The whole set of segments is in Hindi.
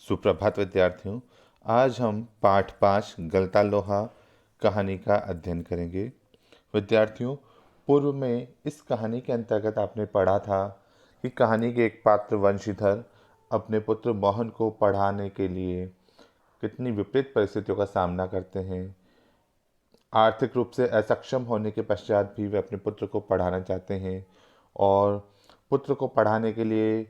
सुप्रभात विद्यार्थियों। आज हम पाठ 5 गलता लोहा कहानी का अध्ययन करेंगे। विद्यार्थियों, पूर्व में इस कहानी के अंतर्गत आपने पढ़ा था कि कहानी के एक पात्र वंशीधर अपने पुत्र मोहन को पढ़ाने के लिए कितनी विपरीत परिस्थितियों का सामना करते हैं। आर्थिक रूप से असक्षम होने के पश्चात भी वे अपने पुत्र को पढ़ाना चाहते हैं और पुत्र को पढ़ाने के लिए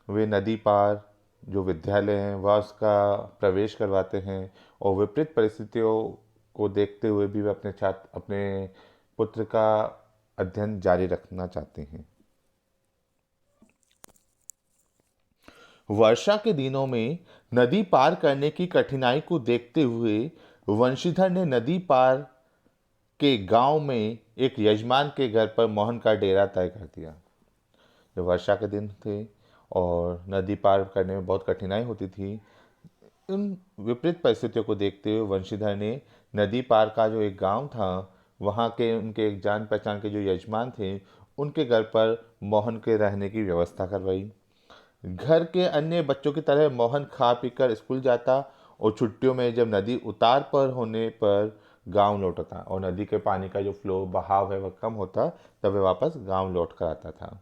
वे नदी पार जो विद्यालय हैं वह उसका प्रवेश करवाते हैं और विपरीत परिस्थितियों को देखते हुए भी वे अपने पुत्र का अध्ययन जारी रखना चाहते हैं। वर्षा के दिनों में नदी पार करने की कठिनाई को देखते हुए वंशीधर ने नदी पार के गांव में एक यजमान के घर पर मोहन का डेरा तय कर दिया। जब वर्षा के दिन थे और नदी पार करने में बहुत कठिनाई होती थी, उन विपरीत परिस्थितियों को देखते हुए वंशीधर ने नदी पार का जो एक गांव था वहाँ के उनके एक जान पहचान के जो यजमान थे उनके घर पर मोहन के रहने की व्यवस्था करवाई। घर के अन्य बच्चों की तरह मोहन खा पीकर स्कूल जाता और छुट्टियों में जब नदी उतार पर होने पर गांव लौटता और नदी के पानी का जो फ्लो बहाव है वह कम होता, तब वह वापस गांव लौट कर आता था।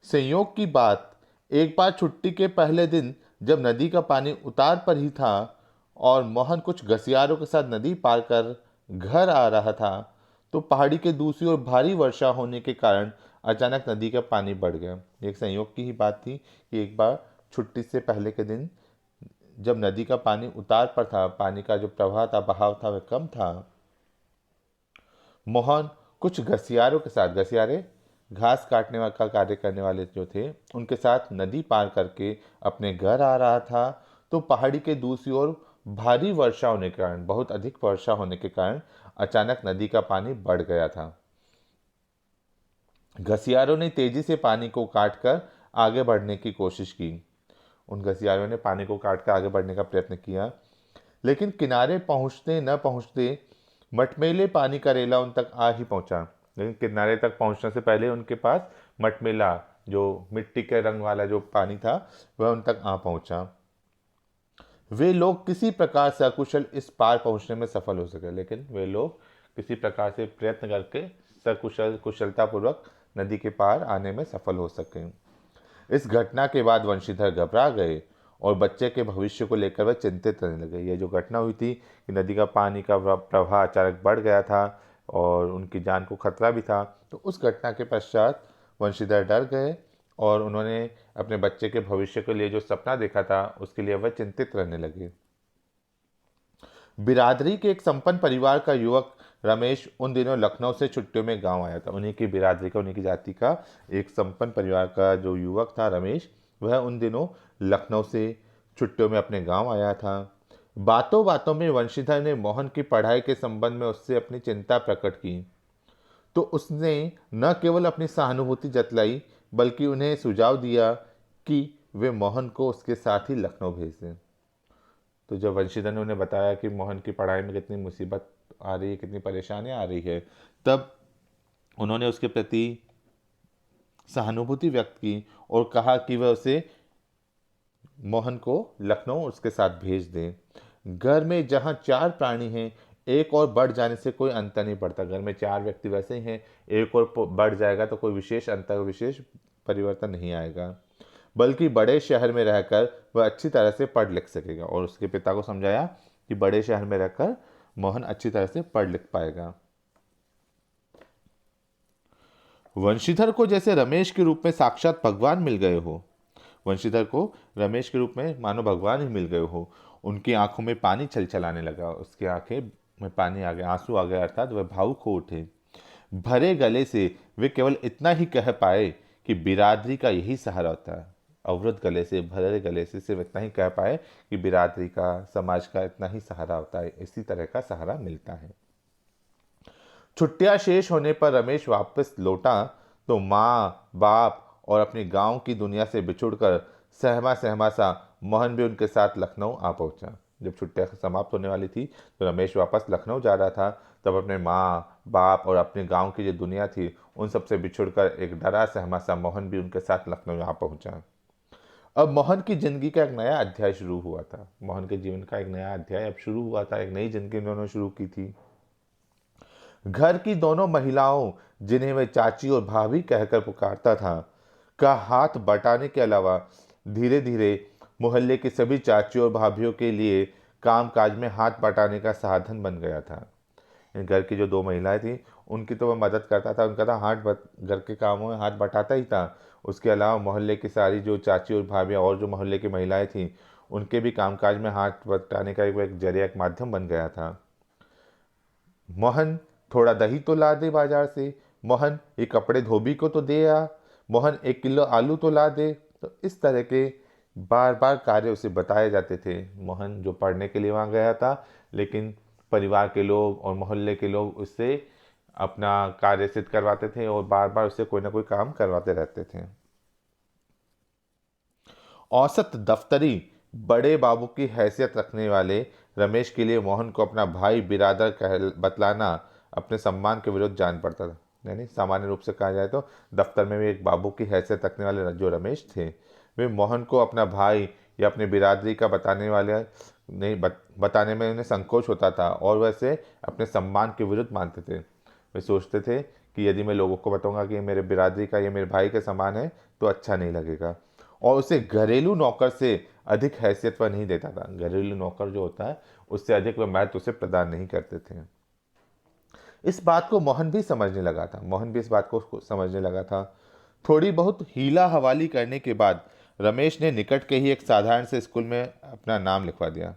संयोग की बात, एक बार छुट्टी के पहले दिन जब नदी का पानी उतार पर ही था और मोहन कुछ घसियारों के साथ नदी पार कर घर आ रहा था, तो पहाड़ी के दूसरी ओर भारी वर्षा होने के कारण अचानक नदी का पानी बढ़ गया। एक संयोग की ही बात थी कि एक बार छुट्टी से पहले के दिन जब नदी का पानी उतार पर था, पानी का जो प्रवाह था, बहाव था, वह कम था। मोहन कुछ घसियारों के साथ, घसियारे घास काटने का कार्य करने वाले जो थे, उनके साथ नदी पार करके अपने घर आ रहा था, तो पहाड़ी के दूसरी ओर भारी वर्षा होने के कारण, बहुत अधिक वर्षा होने के कारण अचानक नदी का पानी बढ़ गया था। घसियारों ने तेजी से पानी को काटकर आगे बढ़ने की कोशिश की। उन घसियारों ने पानी को काटकर आगे बढ़ने का प्रयत्न किया, लेकिन किनारे पहुंचते न पहुंचते मटमेले पानी का रेला उन तक आ ही पहुंचा। लेकिन किनारे तक पहुंचने से पहले उनके पास मटमेला, जो मिट्टी के रंग वाला जो पानी था, वह उन तक आ पहुंचा। वे लोग किसी प्रकार से अकुशल इस पार पहुंचने में सफल हो सके, लेकिन वे लोग किसी प्रकार से प्रयत्न करके कुशलतापूर्वक नदी के पार आने में सफल हो सके। इस घटना के बाद वंशीधर घबरा गए और बच्चे के भविष्य को लेकर वह चिंतित रहने लगे। यह जो घटना हुई थी कि नदी का पानी का प्रवाह अचानक बढ़ गया था और उनकी जान को खतरा भी था, तो उस घटना के पश्चात वंशीधर डर गए और उन्होंने अपने बच्चे के भविष्य के लिए जो सपना देखा था उसके लिए वह चिंतित रहने लगे। बिरादरी के एक संपन्न परिवार का युवक रमेश उन दिनों लखनऊ से छुट्टियों में गांव आया था। उन्हीं की बिरादरी का, उन्हीं की जाति का एक संपन्न परिवार का जो युवक था रमेश, वह उन दिनों लखनऊ से छुट्टियों में अपने गांव आया था। बातों बातों में वंशीधर ने मोहन की पढ़ाई के संबंध में उससे अपनी चिंता प्रकट की, तो उसने न केवल अपनी सहानुभूति जतलाई बल्कि उन्हें सुझाव दिया कि वे मोहन को उसके साथ ही लखनऊ भेज दें। तो जब वंशीधर ने उन्हें बताया कि मोहन की पढ़ाई में कितनी मुसीबत आ रही है, कितनी परेशानियां आ रही है, तब उन्होंने उसके प्रति सहानुभूति व्यक्त की और कहा कि वह उसे मोहन को लखनऊ उसके साथ भेज दें। घर में जहां 4 प्राणी हैं, एक और बढ़ जाने से कोई अंतर नहीं पड़ता। घर में 4 व्यक्ति वैसे ही हैं, एक और बढ़ जाएगा तो कोई विशेष अंतर, विशेष परिवर्तन नहीं आएगा, बल्कि बड़े शहर में रहकर वह अच्छी तरह से पढ़ लिख सकेगा। और उसके पिता को समझाया कि बड़े शहर में रहकर मोहन अच्छी तरह से पढ़ लिख पाएगा। वंशीधर को जैसे रमेश के रूप में साक्षात भगवान मिल गए हो। वंशीधर को रमेश के रूप में मानो भगवान ही मिल गए हो। उनकी आंखों में पानी छलछलाने लगा, उसकी आंखें में पानी आ गया, आंसू आ गया, अर्थात वह भावुक हो उठे। भरे गले से वे केवल इतना ही कह पाए कि बिरादरी का यही सहारा होता है। अवरुद्ध गले से, भरे गले से सिर्फ इतना ही कह पाए कि बिरादरी का, समाज का इतना ही सहारा होता है, इसी तरह का सहारा मिलता है। छुट्टियां शेष होने पर रमेश वापस लौटा तो माँ, बाप और अपने गांव की दुनिया से बिछुड़कर सहमा सहमा सा मोहन भी उनके साथ लखनऊ आ पहुंचा। जब छुट्टियां समाप्त होने वाली थी तो रमेश वापस लखनऊ जा रहा था, तब अपने माँ, बाप और अपने गांव की जो दुनिया थी उन सबसे बिछुड़कर एक डरा सहमा सा मोहन भी उनके साथ लखनऊ आ पहुंचा। अब मोहन की जिंदगी का एक नया अध्याय शुरू हुआ था। मोहन के जीवन का एक नया अध्याय अब शुरू हुआ था, एक नई जिंदगी उन्होंने शुरू की थी। घर की दोनों महिलाओं, जिन्हें वह चाची और भाभी कहकर पुकारता था, का हाथ बटाने के अलावा धीरे धीरे मोहल्ले की सभी चाचियों और भाभीियों के लिए कामकाज में हाथ बटाने का साधन बन गया था। इन घर की जो दो महिलाएं थीं, उनकी तो वह मदद करता था, उनका तो घर के कामों में हाथ बटाता ही था। उसके अलावा मोहल्ले की सारी जो चाची और भाभियाँ और जो मोहल्ले की महिलाएं थीं, उनके भी कामकाज में हाथ बटाने का एक जरिया, एक माध्यम बन गया था। मोहन, थोड़ा दही तो ला दे बाजार से। मोहन, ये कपड़े धोबी को तो दे आ। मोहन, 1 किलो आलू तो ला दे। तो इस तरह के बार बार कार्य उसे बताए जाते थे। मोहन जो पढ़ने के लिए वहाँ गया था, लेकिन परिवार के लोग और मोहल्ले के लोग उससे अपना कार्य सिद्ध करवाते थे और बार बार उससे कोई ना कोई काम करवाते रहते थे। औसत दफ्तरी बड़े बाबू की हैसियत रखने वाले रमेश के लिए मोहन को अपना भाई बिरादर कह बतलाना अपने सम्मान के विरुद्ध जान पड़ता था। यानी सामान्य रूप से कहा जाए तो दफ्तर में भी एक बाबू की हैसियत रखने वाले जो रमेश थे, वे मोहन को अपना भाई या अपनी बिरादरी का बताने वाले नहीं बताने में उन्हें संकोच होता था और वैसे अपने सम्मान के विरुद्ध मानते थे। वे सोचते थे कि यदि मैं लोगों को बताऊंगा कि ये मेरे बिरादरी का, ये मेरे भाई के समान है, तो अच्छा नहीं लगेगा। और उसे घरेलू नौकर से अधिक हैसियत वह नहीं देता था। घरेलू नौकर जो होता है, उससे अधिक वह महत्व उसे प्रदान नहीं करते थे। इस बात को मोहन भी समझने लगा था। मोहन भी इस बात को समझने लगा था। थोड़ी बहुत हीला हवाली करने के बाद रमेश ने निकट के ही एक साधारण से स्कूल में अपना नाम लिखवा दिया।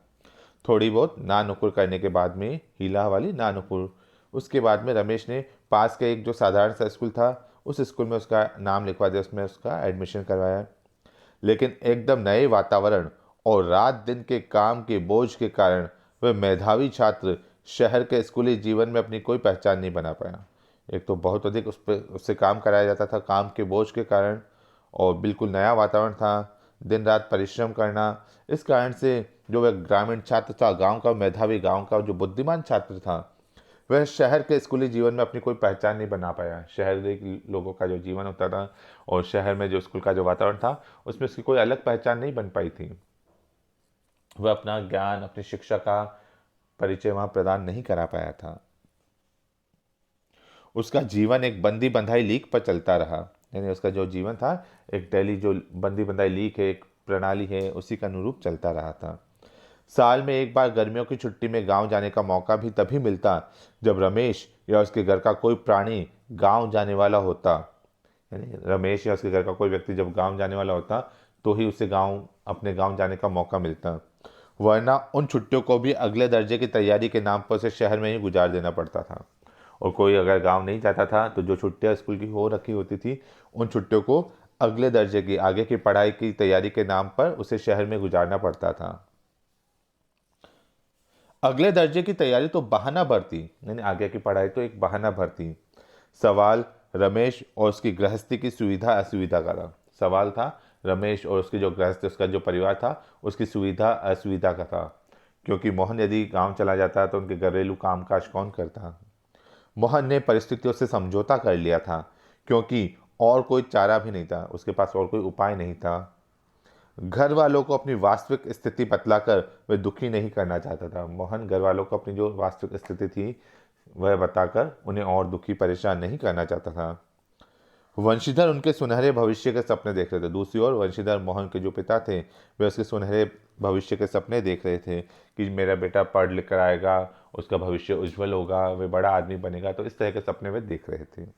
थोड़ी बहुत ना नुकुर करने के बाद में, हीला हवाली ना नुकुर, उसके बाद में रमेश ने पास के एक जो साधारण सा स्कूल था, उस स्कूल में उसका नाम लिखवा दिया, उसमें उसका एडमिशन करवाया। लेकिन एकदम नए वातावरण और रात दिन के काम के बोझ के कारण वह मेधावी छात्र शहर के स्कूली जीवन में अपनी कोई पहचान नहीं बना पाया। एक तो बहुत अधिक उस पर उससे काम कराया जाता था काम के बोझ के कारण, और बिल्कुल नया वातावरण था, दिन रात परिश्रम करना। इस कारण से जो वह ग्रामीण छात्र था, गांव का मेधावी, गांव का जो बुद्धिमान छात्र था, वह शहर के स्कूली जीवन में अपनी कोई पहचान नहीं बना पाया। शहर के लोगों का जो जीवन होता था और शहर में जो स्कूल का जो वातावरण था, उसमें उसकी कोई अलग पहचान नहीं बन पाई थी। वह अपना ज्ञान, अपनी शिक्षा का परिचय वहां प्रदान नहीं करा पाया था। उसका जीवन एक बंदी बंधाई लीक पर चलता रहा। यानी उसका जो जीवन था, एक डेली जो बंदी बंधाई लीक है, एक प्रणाली है, उसी का अनुरूप चलता रहा था। साल में एक बार गर्मियों की छुट्टी में गांव जाने का मौका भी तभी मिलता जब रमेश या उसके घर का कोई प्राणी गांव जाने वाला होता। यानी रमेश या उसके घर का कोई व्यक्ति जब गांव जाने वाला होता, तो ही उसे अपने गांव जाने का मौका मिलता। वरना उन छुट्टियों को भी अगले दर्जे की तैयारी के नाम पर उसे शहर में ही गुजार देना पड़ता था। और कोई अगर गांव नहीं जाता था, तो जो छुट्टियां स्कूल की हो रखी होती थी, उन छुट्टियों को अगले दर्जे की, आगे की पढ़ाई की तैयारी के नाम पर उसे शहर में गुजारना पड़ता था। अगले दर्जे की तैयारी तो बहाना भरती, यानी आगे की पढ़ाई तो एक बहाना भरती। सवाल रमेश और उसकी गृहस्थी की सुविधा असुविधा का था। सवाल था रमेश और उसकी जो गृहस्थी, उसका जो परिवार था, उसकी सुविधा असुविधा का था। क्योंकि मोहन यदि गांव चला जाता तो उनके घरेलू कामकाज कौन करता। मोहन ने परिस्थितियों से समझौता कर लिया था, क्योंकि और कोई चारा भी नहीं था, उसके पास और कोई उपाय नहीं था। घर वालों को अपनी वास्तविक स्थिति बतलाकर वह दुखी नहीं करना चाहता था। मोहन घर वालों को अपनी जो वास्तविक स्थिति थी वह बताकर उन्हें और दुखी परेशान नहीं करना चाहता था। वंशीधर उनके सुनहरे भविष्य के सपने देख रहे थे। दूसरी ओर वंशीधर, मोहन के जो पिता थे, वे उसके सुनहरे भविष्य के सपने देख रहे थे कि मेरा बेटा पढ़ लिख कर आएगा, उसका भविष्य उज्जवल होगा, वे बड़ा आदमी बनेगा। तो इस तरह के सपने वे देख रहे थे।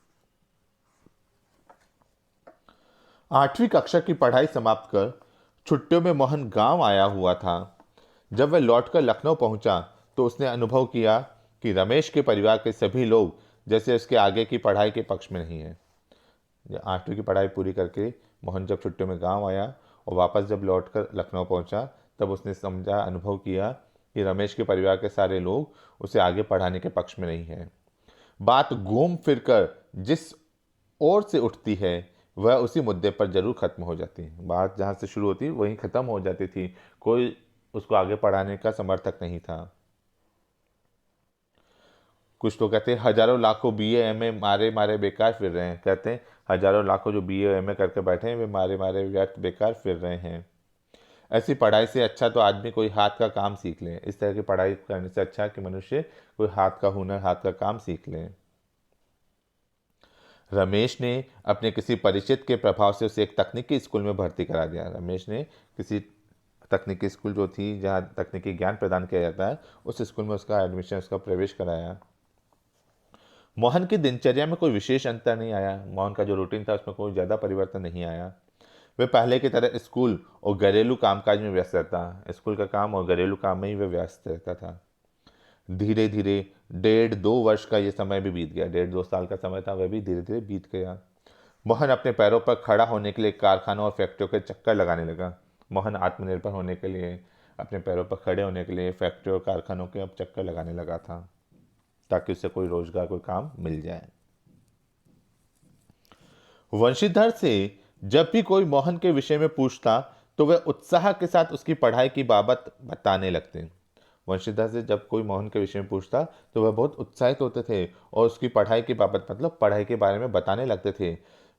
8वीं कक्षा की पढ़ाई समाप्त कर छुट्टियों में मोहन गांव आया हुआ था। जब वह लौटकर लखनऊ पहुंचा, तो उसने अनुभव किया कि रमेश के परिवार के सभी लोग जैसे उसके आगे की पढ़ाई के पक्ष में नहीं है। 8वीं की पढ़ाई पूरी करके मोहन जब छुट्टियों में गांव आया और वापस जब लौटकर लखनऊ पहुंचा, तब उसने समझा, अनुभव किया कि रमेश के परिवार के सारे लोग उसे आगे पढ़ाने के पक्ष में नहीं है। बात घूम फिरकर जिस ओर से उठती है, वह उसी मुद्दे पर जरूर खत्म हो जाती है। बात जहाँ से शुरू होती वहीं खत्म हो जाती थी। कोई उसको आगे पढ़ाने का समर्थक नहीं था। कुछ तो कहते हैं हजारों लाखों बीए एमए मारे मारे बेकार फिर रहे हैं। कहते हैं हजारों लाखों जो बीए एमए करके बैठे हैं वे मारे मारे व्यर्थ बेकार फिर रहे हैं। ऐसी पढ़ाई से अच्छा तो आदमी कोई हाथ का काम सीख ले। इस तरह की पढ़ाई करने से अच्छा है कि मनुष्य कोई हाथ का हुनर, हाथ का काम सीख ले। रमेश ने अपने किसी परिचित के प्रभाव से उसे एक तकनीकी स्कूल में भर्ती करा दिया। रमेश ने किसी तकनीकी स्कूल जो थी जहाँ तकनीकी ज्ञान प्रदान किया जाता है, उस स्कूल में उसका एडमिशन, उसका प्रवेश कराया। मोहन की दिनचर्या में कोई विशेष अंतर नहीं आया। मोहन का जो रूटीन था उसमें कोई ज़्यादा परिवर्तन नहीं आया। वे पहले की तरह स्कूल और घरेलू कामकाज में व्यस्त रहता। स्कूल का काम और घरेलू काम में ही वह व्यस्त रहता था। धीरे धीरे 1.5-2 वर्ष का ये समय भी बीत गया। 1.5-2 साल का समय था, वह भी धीरे धीरे बीत गया। मोहन अपने पैरों पर खड़ा होने के लिए कारखानों और फैक्ट्रियों के चक्कर लगाने लगा। मोहन आत्मनिर्भर होने के लिए, अपने पैरों पर खड़े होने के लिए फैक्ट्री और कारखानों के अब चक्कर लगाने लगा था, ताकि उससे कोई रोजगार, कोई काम मिल जाए। वंशीधर से जब भी कोई मोहन के विषय में पूछता तो वह उत्साह के साथ उसकी पढ़ाई की बाबत बताने लगते। वंशीधर से जब कोई मोहन के विषय में पूछता तो वह बहुत उत्साहित होते थे और उसकी पढ़ाई की बाबत, मतलब पढ़ाई के बारे में बताने लगते थे।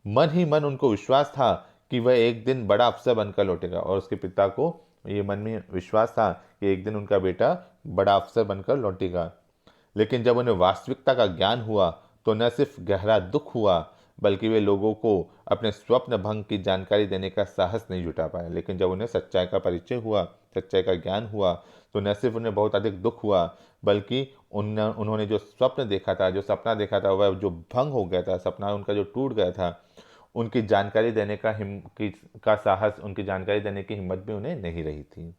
मन ही मन उनको विश्वास था कि वह एक दिन बड़ा अफसर बनकर लौटेगा, और उसके पिता को ये मन में विश्वास था कि एक दिन उनका बेटा बड़ा अफसर बनकर लौटेगा। लेकिन जब उन्हें वास्तविकता का ज्ञान हुआ तो न सिर्फ गहरा दुख हुआ, बल्कि वे लोगों को अपने स्वप्न भंग की जानकारी देने का साहस नहीं जुटा पाए। लेकिन जब उन्हें सच्चाई का परिचय हुआ, सच्चाई का ज्ञान हुआ, तो न सिर्फ उन्हें बहुत अधिक दुख हुआ, बल्कि उन्होंने जो स्वप्न देखा था, जो सपना देखा था, वह जो भंग हो गया था, सपना उनका जो टूट गया था, उनकी जानकारी देने का साहस, उनकी जानकारी देने की हिम्मत भी उन्हें नहीं रही थी।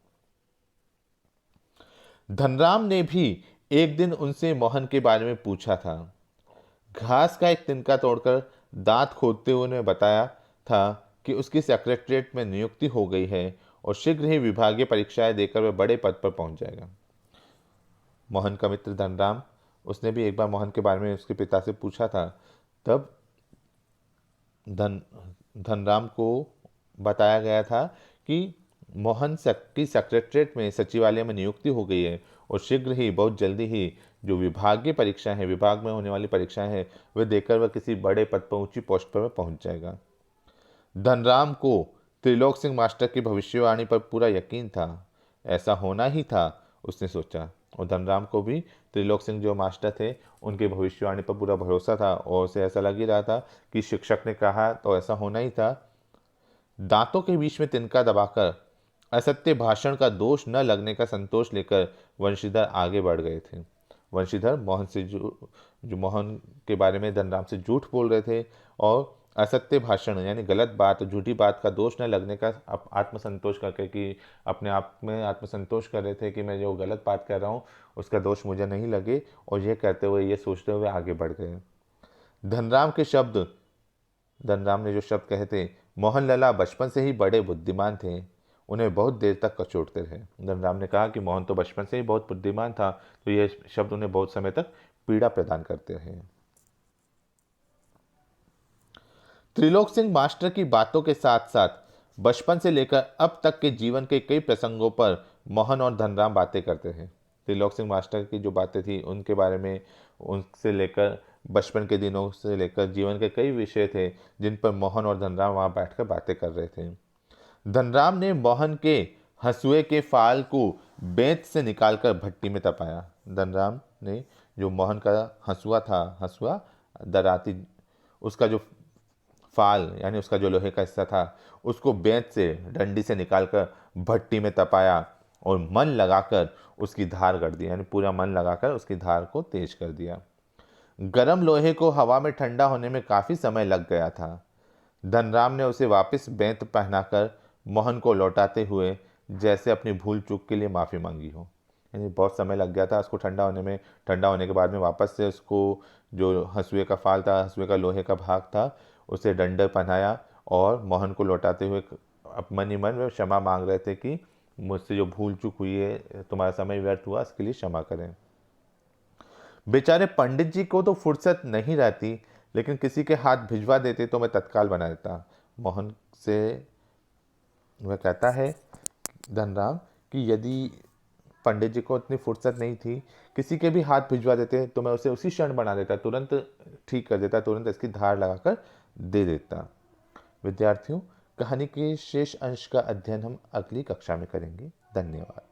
धनराम ने भी एक दिन उनसे मोहन के बारे में पूछा था। घास का एक तिनका तोड़कर दांत खोदते हुए उन्हें बताया था कि उसकी सेक्रेटरीट में नियुक्ति हो गई है और शीघ्र ही विभागीय परीक्षाएं देकर वह बड़े पद पर पहुंच जाएगा। मोहन का मित्र धनराम, उसने भी एक बार मोहन के बारे में उसके पिता से पूछा था। तब धन धनराम को बताया गया था कि मोहन की सेक्रेटरीट में, सचिवालय में नियुक्ति हो गई है और शीघ्र ही, बहुत जल्दी ही जो विभागीय परीक्षाएं हैं, विभाग में होने वाली परीक्षाएं हैं, वे देकर वह किसी बड़े पद पर, ऊंची पोस्ट पर पहुंच जाएगा। धनराम को त्रिलोक सिंह मास्टर की भविष्यवाणी पर पूरा यकीन था। ऐसा होना ही था, उसने सोचा। और धनराम को भी त्रिलोक सिंह जो मास्टर थे, उनकी भविष्यवाणी पर पूरा भरोसा था और उसे ऐसा लग ही रहा था कि शिक्षक ने कहा तो ऐसा होना ही था। दांतों के बीच में तिनका दबाकर असत्य भाषण का दोष न लगने का संतोष लेकर वंशीधर आगे बढ़ गए थे। वंशीधर मोहन से जो मोहन के बारे में धनराम से झूठ बोल रहे थे और असत्य भाषण यानी गलत बात, झूठी बात का दोष न लगने का आत्मसंतोष करके, कि अपने आप में आत्मसंतोष कर रहे थे कि मैं जो गलत बात कर रहा हूँ उसका दोष मुझे नहीं लगे, और ये कहते हुए, ये सोचते हुए आगे बढ़ गए। धनराम के शब्द धनराम ने जो शब्द कहे थे, मोहन लला बचपन से ही बड़े बुद्धिमान थे, उन्हें बहुत देर तक कचोटते रहे। धनराम ने कहा कि मोहन तो बचपन से ही बहुत बुद्धिमान था, तो ये शब्द उन्हें बहुत समय तक पीड़ा प्रदान करते रहे। त्रिलोक सिंह मास्टर की बातों के साथ साथ बचपन से लेकर अब तक के जीवन के कई प्रसंगों पर मोहन और धनराम बातें करते थे। त्रिलोक सिंह मास्टर की जो बातें थी उनके बारे में, उनसे लेकर बचपन के दिनों से लेकर जीवन के कई विषय थे जिन पर मोहन और धनराम वहां बैठकर बातें कर रहे थे। धनराम ने मोहन के हंसुए के फाल को बेंत से निकालकर भट्टी में तपाया। धनराम ने जो मोहन का हंसुआ था, हंसुआ दराती, उसका जो फाल यानी उसका जो लोहे का हिस्सा था, उसको बेंत से, डंडी से निकालकर भट्टी में तपाया और मन लगाकर उसकी धार कर दी, यानी पूरा मन लगाकर उसकी धार को तेज कर दिया। गरम लोहे को हवा में ठंडा होने में काफी समय लग गया था। धनराम ने उसे वापस बेंत पहनाकर मोहन को लौटाते हुए जैसे अपनी भूल चूक के लिए माफी मांगी हो। यानी बहुत समय लग गया था उसको ठंडा होने में। ठंडा होने के बाद में वापस से उसको जो हंसुए का फाल था, हंसुए का लोहे का भाग था, उसे डंडा पहनाया और मोहन को लौटाते हुए मन ही मन वे क्षमा मांग रहे थे कि मुझसे जो भूल चूक हुई है, तुम्हारा समय व्यर्थ हुआ, इसके लिए क्षमा करें। बेचारे पंडित जी को तो फुर्सत नहीं रहती, लेकिन किसी के हाथ भिजवा देते तो मैं तत्काल बना देता। मोहन से वह कहता है धनराम कि यदि पंडित जी को इतनी फुर्सत नहीं थी, किसी के भी हाथ भिजवा देते तो मैं उसे उसी क्षण बना देता, तुरंत ठीक कर देता, तुरंत इसकी धार लगाकर दे देता। विद्यार्थियों, कहानी के शेष अंश का अध्ययन हम अगली कक्षा में करेंगे। धन्यवाद।